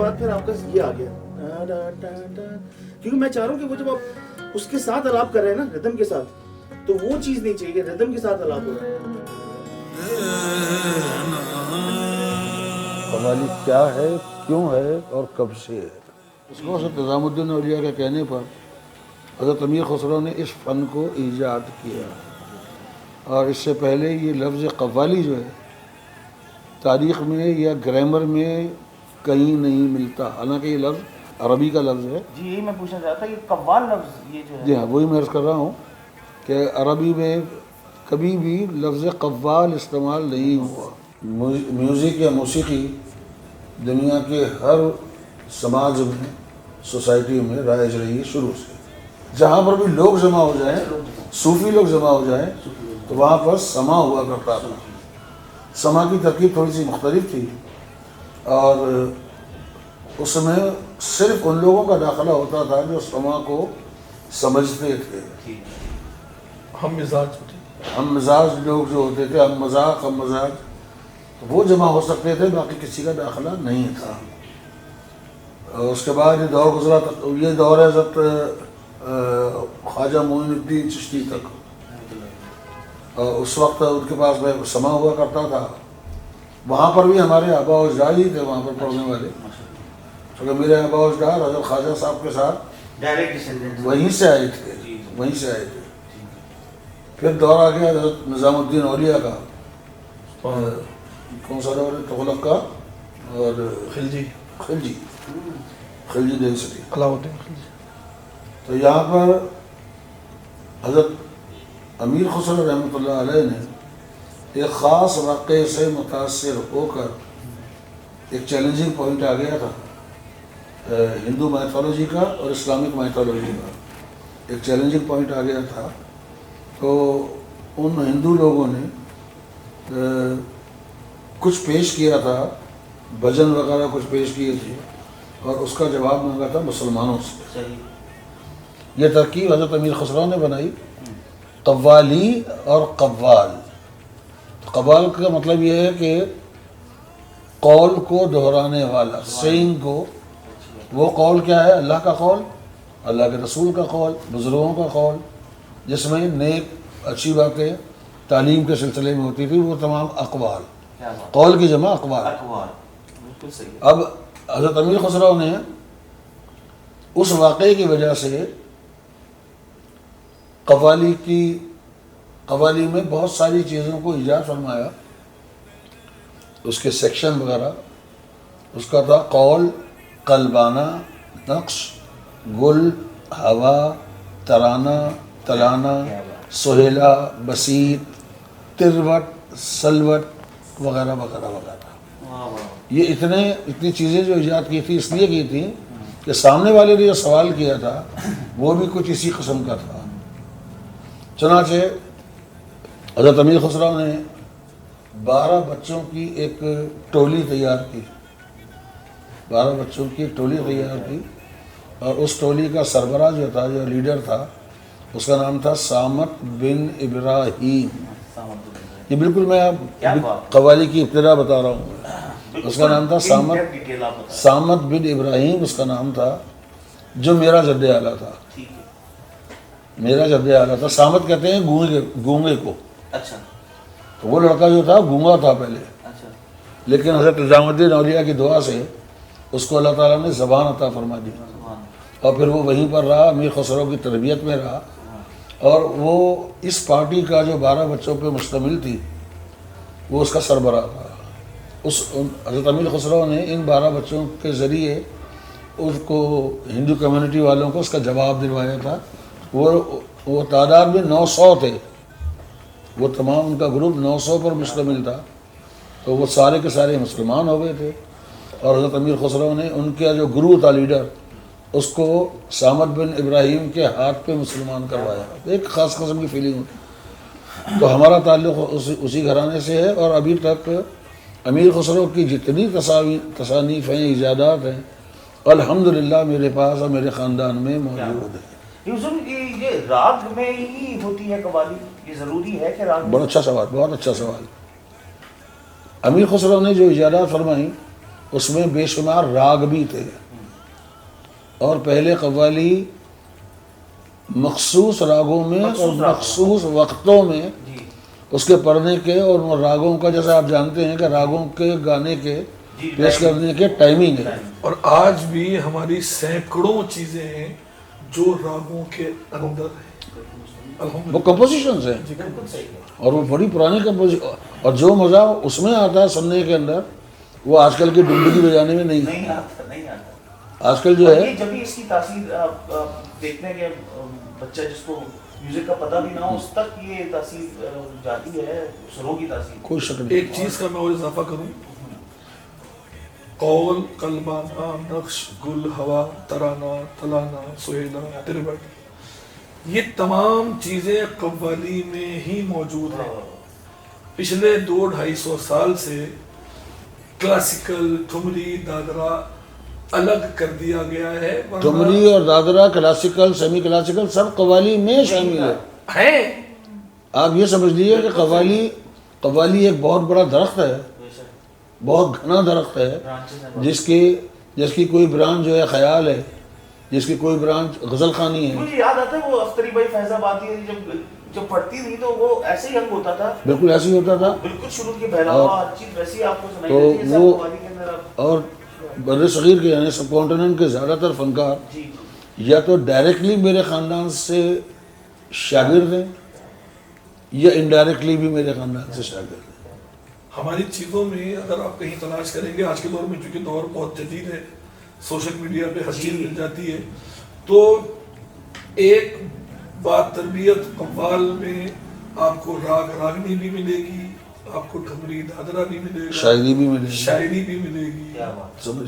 بعد پھر آپ کا یہ آ گیا کیونکہ میں چاہ رہا ہوں کہ وہ جب آپ اس کے ساتھ الاپ کر رہے ہیں نا ردم کے ساتھ تو وہ چیز نہیں چاہیے ردم کے ساتھ الاپ ہو رہا ہے. قوالی کیا ہے کیوں ہے اور کب سے ہے. اس کو حضرت نظام الدین اولیاء کے کہنے پر حضرت امیر خسرو نے اس فن کو ایجاد کیا اور اس سے پہلے یہ لفظ قوالی جو ہے تاریخ میں یا گرامر میں کہیں نہیں ملتا حالانکہ یہ لفظ عربی کا لفظ ہے. جی یہی میں پوچھنا چاہتا کہ قوال لفظ یہ جو ہے. جی ہاں وہی میں عرض کر رہا ہوں کہ عربی میں کبھی بھی لفظ قوال استعمال نہیں ہوا. میوزک یا موسیقی دنیا کے ہر سماج میں سوسائٹی میں رائج رہی ہے شروع سے. جہاں پر بھی لوگ جمع ہو جائیں صوفی لوگ جمع ہو جائیں تو وہاں پر سما ہوا کرتا تھا. سما کی ترکیب تھوڑی سی مختلف تھی اور اس میں صرف ان لوگوں کا داخلہ ہوتا تھا جو سما کو سمجھتے تھے. ہم مزاج ہم مزاج لوگ جو ہوتے تھے ہم مزاج وہ جمع ہو سکتے تھے باقی کسی کا داخلہ نہیں تھا. اس کے بعد یہ دور گزرا یہ دور ہے حضرت خواجہ معین الدین چشتی تک. اس وقت ان کے پاس میں سما ہوا کرتا تھا. وہاں پر بھی ہمارے آبا و اجداد ہی تھے وہاں پر پڑھنے والے کیونکہ میرے آبا و اجداد حضرت خواجہ صاحب کے ساتھ وہیں سے آئے تھے. پھر دور آ گیا حضرت نظام الدین اولیاء کا. کون سا دور ہے تغلق کا اور خلجی ڈینسٹی علاؤ الدین خلجی. تو یہاں پر حضرت امیر خسرو رحمۃ اللہ علیہ نے ایک خاص واقعے سے متاثر ہو کر ایک چیلنجنگ پوائنٹ آ گیا تھا ہندو مائتھولوجی کا اور اسلامک مائتھولوجی کا ایک چیلنجنگ پوائنٹ آ گیا تھا. تو ان ہندو لوگوں نے کچھ پیش کیا تھا بھجن وغیرہ کچھ پیش کیے تھے اور اس کا جواب مانگا تھا مسلمانوں سے. یہ ترکیب حضرت امیر خسرو نے بنائی قوالی اور قوال. قوال کا مطلب یہ ہے کہ قول کو دہرانے والا سینگ کو. وہ قول کیا ہے اللہ کا قول اللہ کے رسول کا قول بزرگوں کا قول جس میں نیک اچھی باتیں تعلیم کے سلسلے میں ہوتی تھی وہ تمام اقوال قول کی جمع اقوال. اب حضرت امیر خسرو نے اس واقعے کی وجہ سے قوالی میں بہت ساری چیزوں کو ایجاد فرمایا. اس کے سیکشن وغیرہ اس کا تھا قول قلبانہ نقش گل ہوا ترانہ تلانہ سہیلا بسیط تروٹ سلوٹ وغیرہ وغیرہ وغیرہ. یہ اتنی چیزیں جو ایجاد کی تھی اس لیے کی تھی کہ سامنے والے نے جو سوال کیا تھا وہ بھی کچھ اسی قسم کا تھا. چنانچہ حضرت امیر خسرو نے 12 بچوں کی ایک ٹولی تیار کی 12 بچوں کی ایک ٹولی تیار کی اور اس ٹولی کا سربراہ جو تھا جو لیڈر تھا اس کا نام تھا سامت بن ابراہیم. یہ بالکل میں قوالی کی ابتدا بتا رہا ہوں. اس کا نام تھا سامت بن ابراہیم اس کا نام تھا جو میرا جد اعلیٰ تھا. سامت کہتے ہیں گونگے کو. تو وہ لڑکا جو تھا گونگا تھا پہلے لیکن حضرت نظام الدین اولیاء کی دعا سے اس کو اللہ تعالیٰ نے زبان عطا فرما دی اور پھر وہ وہیں پر رہا امیر خسرو کی تربیت میں رہا اور وہ اس پارٹی کا جو 12 بچوں پہ مشتمل تھی وہ اس کا سربراہ تھا. حضرت امیر خسرو نے ان 12 بچوں کے ذریعے اس کو ہندو کمیونٹی والوں کو اس کا جواب دلوایا تھا. وہ تعداد میں 900 تھے. وہ تمام ان کا گروپ 900 پر مشتمل تھا. تو وہ سارے کے سارے مسلمان ہو گئے تھے اور حضرت امیر خسرو نے ان کا جو گرو تھا لیڈر اس کو سامت بن ابراہیم کے ہاتھ پہ مسلمان کروایا. ایک خاص قسم کی فیلنگ ہوتی. تو ہمارا تعلق اسی گھرانے سے ہے اور ابھی تک امیر خسرو کی جتنی تصانیف ہیں ایجادات ہیں الحمدللہ میرے پاس اور میرے خاندان میں موجود ہے. یہ راگ میں ہی ہوتی ہے قوالی یہ ضروری ہے کہ راگ بہت اچھا سوال. امیر خسرو نے جو ایجادات فرمائیں اس میں بے شمار راگ بھی تھے، اور پہلے قوالی مخصوص راگوں میں اور مخصوص وقتوں میں اس کے پڑھنے کے اور راگوں کا، جیسا آپ جانتے ہیں کہ راگوں کے گانے کے پیش کرنے کے ٹائمنگ ہے. اور آج بھی ہماری سینکڑوں چیزیں ہیں جو راگوں کے اندر ہیں، وہ کمپوزیشنز ہیں، اور وہ بڑی پرانی کمپوزیشن، اور جو مزہ اس میں آتا ہے سننے کے اندر وہ آج کل کی ڈنڈکی بجانے میں نہیں آتا. آج کل جو ہے جب بھی اس کی تاثیر آپ دیکھتے ہیں کہ بچہ جس کو میوزک کا پتہ بھی نہ ہو اس تک یہ تاثیر جاتی ہے، سروں کی تاثیر. کوئی شک نہیں. ایک چیز کا میں اور اضافہ کروں، قول قلبانہ نقش گل ہوا ترانہ تلانہ سہیلا تربت، یہ تمام چیزیں قوالی میں ہی موجود ہیں. پچھلے 200-250 سال سے کلاسیکل ٹھمری دادرا الگ کر دیا گیا ہے. ٹھمری اور دادرا کلاسیکل سیمی کلاسیکل سب قوالی میں شامل ہے. آپ یہ سمجھ لیجیے کہ قوالی ایک بہت بڑا درخت ہے، بہت گھنا درخت ہے، جس کی کوئی برانچ جو ہے خیال ہے، جس کی کوئی برانچ غزل خوانی ہے. مجھے یاد آتا ہے وہ اختری بھائی فیض آبادی جب پڑھتی تھی تو وہ ایسے ہی ہنگ ہوتا تھا، بالکل ایسے ہی ہوتا تھا، بالکل شروع کی بہلاوا ہر چیز ویسی آپ کو سنائی تو دیتی ہے. وہ قوالی کے اندر اور بر صغیر کے یعنی سب کانٹیننٹ کے زیادہ تر فنکار جی یا تو ڈائریکٹلی میرے خاندان سے شاگرد ہیں یا انڈائریکٹلی بھی میرے خاندان سے شاگرد ہیں. ہماری چیزوں میں اگر آپ کہیں تلاش کریں گے، آج کے دور میں چونکہ دور بہت جدید ہے، سوشل میڈیا پہ ہر چیز مل جاتی ہے، تو ایک بات تربیت قوال میں آپ کو راگ راگنی بھی ملے گی، آپ کو ٹھمری دادرا بھی ملے گا، شاعری بھی ملے گی، شاعری بھی ملے گی،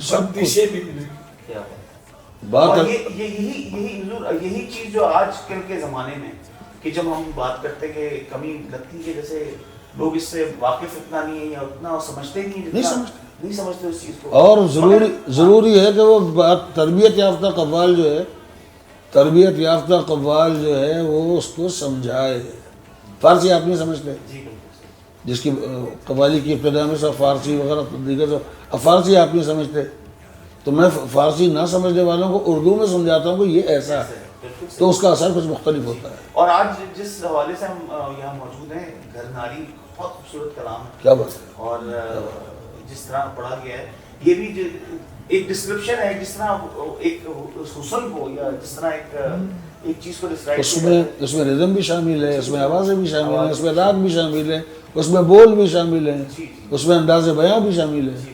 سب بندشیں بھی ملے گی. بات اور یہی چیز جو آج کل کے زمانے میں کہ جب ہم بات کرتے کہ کمی لگتی ہے، جیسے لوگ اس سے واقف اتنا نہیں ہے یا اتنا سمجھتے نہیں سمجھتے اس چیز کو. اور ضروری ہے کہ وہ بات تربیت یافتہ قوال جو ہے وہ اس کو سمجھائے. فارسی آپ نہیں سمجھتے، جس کی قوالی کی ابتدا میں سب فارسی وغیرہ دیگر سب، اب فارسی آپ نہیں سمجھتے تو میں فارسی نہ سمجھنے والوں کو اردو میں سمجھاتا ہوں کہ یہ ایسا ہے، تو اس کا اثر کچھ مختلف ہوتا ہے. اور آج جس حوالے سے ہم یہاں موجود ہیں، گھر ناری بہت خوبصورت کلام ہے، کیا بات ہے. اور جس طرح پڑھا گیا ہے یہ بھی ایک ڈسکرپشن ہے، جس طرح ایک حسن کو یا جس طرح ایک چیز کو ڈسکرائب اس میں رزم بھی شامل ہے، اس میں آوازیں بھی شامل ہیں، اس میں راگ بھی شامل ہیں، اس میں بول بھی شامل ہیں، اس میں انداز بیاں بھی شامل ہے.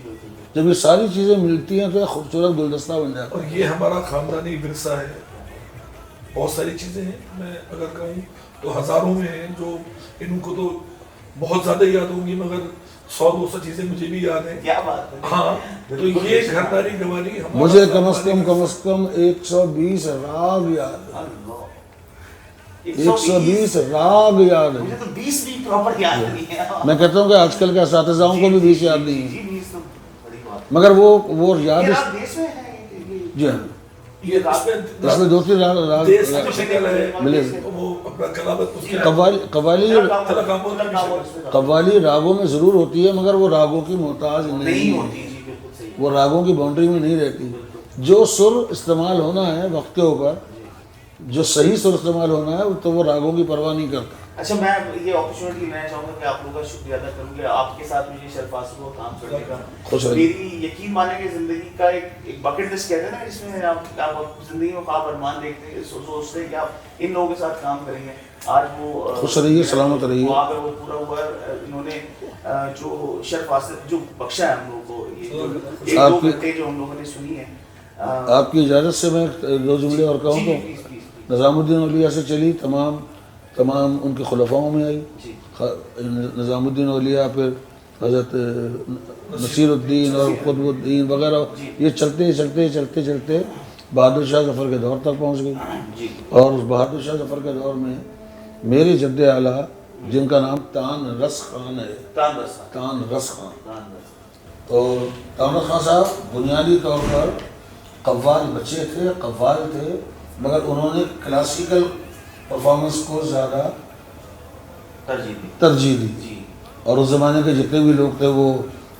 جب یہ ساری چیزیں ملتی ہیں تو ایک خوبصورت گلدستہ بن جاتا ہے. اور یہ ہمارا خاندانی ورثہ ہے. بہت ساری چیزیں ہیں، میں اگر کہوں تو ہزاروں میں ہیں، جو ان کو تو بہت زیادہ یاد ہوں گی، مگر 100-200 چیزیں مجھے بھی یاد ہیں. کیا بات ہے. ہاں، تو یہ گھرداری گواری مجھے کم از کم 120 راگ یاد ہے. 120 راگ یاد ہے. مجھے تو 20 بھی پراپر یاد نہیں ہے. میں کہتا ہوں کہ آج کل کے اساتذہوں کو بھی 20 یاد نہیں ہے، مگر وہ یاد جی ہاں. اس میں 2-3 راگ ملے. قوالی راگوں میں ضرور ہوتی ہے، مگر وہ راگوں کی محتاج نہیں ہوتی، وہ راگوں کی باؤنڈری میں نہیں رہتی. جو سر استعمال ہونا ہے وقت کے اوپر، جو صحیح سر استعمال ہونا ہے تو وہ راگوں کی پرواہ نہیں کرتا. اچھا، میں یہ اپرچونٹی لینا چاہوں گا کہ آپ لوگوں کا شکریہ ادا کروں کہ آپ کے ساتھ مجھے شرف حاصل ہوا کام کرنے کا. میری یقین مانیں کہ زندگی کا ایک بکٹ لسٹ کہتے ہیں نا، جس میں آپ زندگی میں خواب ارمان دیکھتے ہیں، سوچتے ہیں کہ آپ ان لوگوں کے ساتھ کام کریں گے. آج وہ خوش رہیے، سلامت رہیے. اگر وہ پورا ہوا، انہوں نے جو شرف حاصل جو بخشا ہے ہم لوگوں کو، یہ 1-2 گھنٹے جو ہم لوگوں نے سنی ہے. آپ کی اجازت سے میں 2 جملے اور کہوں تو نظام الدین اولیاء سے چلی، تمام ان کے خلفاؤں میں آئی. نظام الدین اولیاء، پھر حضرت نصیر الدین اور قطب الدین وغیرہ، یہ چلتے بہادر شاہ ظفر کے دور تک پہنچ گئی. اور اس بہادر شاہ ظفر کے دور میں میرے جد اعلیٰ جن کا نام تان رس خان ہے، تان رس خان، تو تان رس خان صاحب بنیادی طور پر قوال بچے تھے، قوال تھے، مگر انہوں نے کلاسیکل پرفارمنس کو زیادہ ترجیح دی. اور اس زمانے کے جتنے بھی لوگ تھے وہ